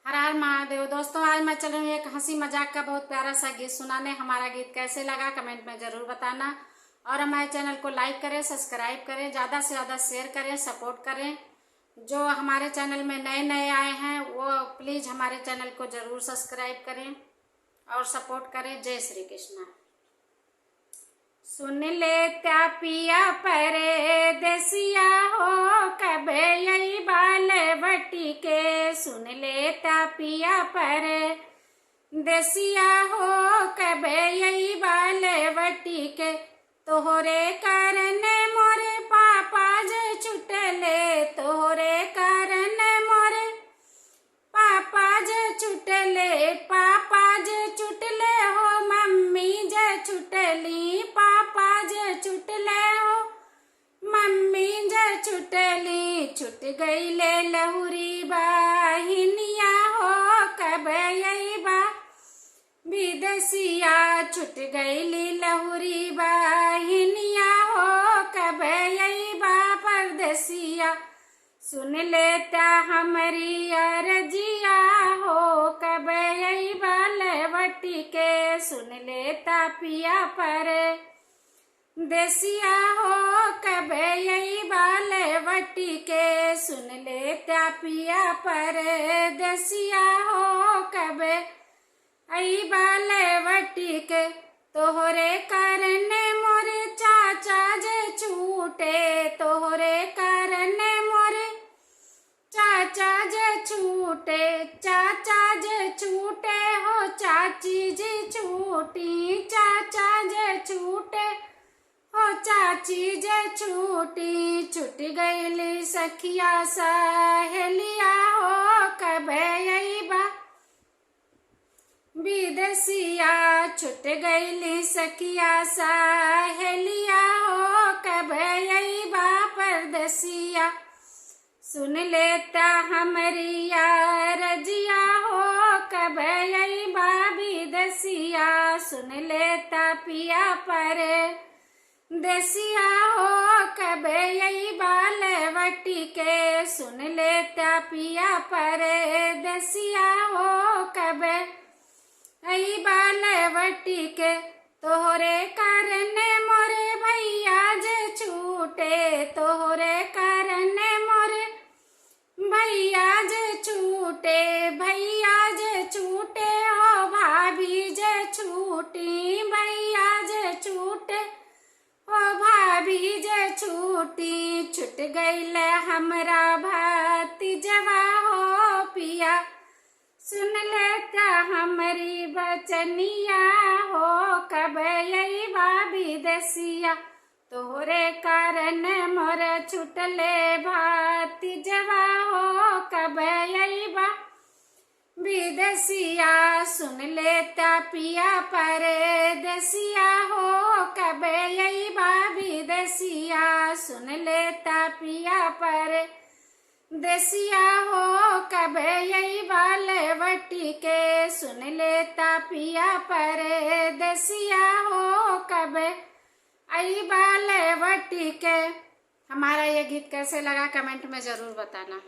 हर हर महादेव। दोस्तों, आज मैं चल रही हूँ एक हंसी मजाक का बहुत प्यारा सा गीत सुनाने। हमारा गीत कैसे लगा कमेंट में जरूर बताना और हमारे चैनल को लाइक करें, सब्सक्राइब करें, ज़्यादा से ज़्यादा शेयर करें, सपोर्ट करें। जो हमारे चैनल में नए नए आए हैं वो प्लीज़ हमारे चैनल को जरूर सब्सक्राइब करें और सपोर्ट करें। जय श्री कृष्णा। सुन ले त्या पिया परे देसिया हो कबे यही बाल बटी के। सुन ले त्या पिया परे देसिया हो कबे यही बाल बटी के। तोहरे करने मोरे पापा जे छुटले, तोहरे करने मोरे पापा जे छुटले, पापा जे छुटले हो मम्मी जे छुटली, पापा जे छुटले हो मम्मी जे छुटली। छुट गई ले लहुरी बाहिनिया हो कब यही बा विदेसिया। छुट गई ली लहुरी बाहिनिया हो कब यही बा परदेसिया। सुन लेता हमारी अरजिया हो कब यही बालवटी के। सुन लेता पिया पर देसिया हो कब यही बालवटी के। सुन लेता पिया पर देसिया हो कब यही बालवटी के। तोहरे करने मोरे चाचा जे छूटे, तोहरे करने मोरे चाचा जे छूटे, चाचा जे छूटे हो चाची जी छूटी, चाचा जे छूटे हो चाची जे छूटी। छूट गईली सखिया सहेलिया हो कब यही बा विदेसिया। छूट गईली सखिया सहेलिया हो कब यही बा परदेसिया। सुन लेता हमारी रजिया हो कब यही बा विदेसिया। सुन लेता पिया पर देसिया हो कब यही बालवटी के। सुन लेता पिया पर देसिया हो कब यही बालवटी के। तोहरे करने मोरे भैया जे छूटे, तोहरे करने मोरे भैया जे छूटे, भैया जे छूटे हो भाभी जे छूटी, भैया जे छूटे हो भाभी जे छूटी। छूट गईल हमरा भतीजवा हो पिया। सुन लेता हमारी बचनिया हो कब यही बा विदेसिया। तोहरे कारण मोर छुटले भतीजवा हो कब यही बा विदेसिया। सुन लेता पिया पर देसिया हो कब यही बा विदेसिया। सुन लेता पिया पर देसिया हो कब यही बालवटी के। सुन लेता पिया पर देसिया हो कब यही बालवटी के। हमारा ये गीत कैसे लगा कमेंट में जरूर बताना।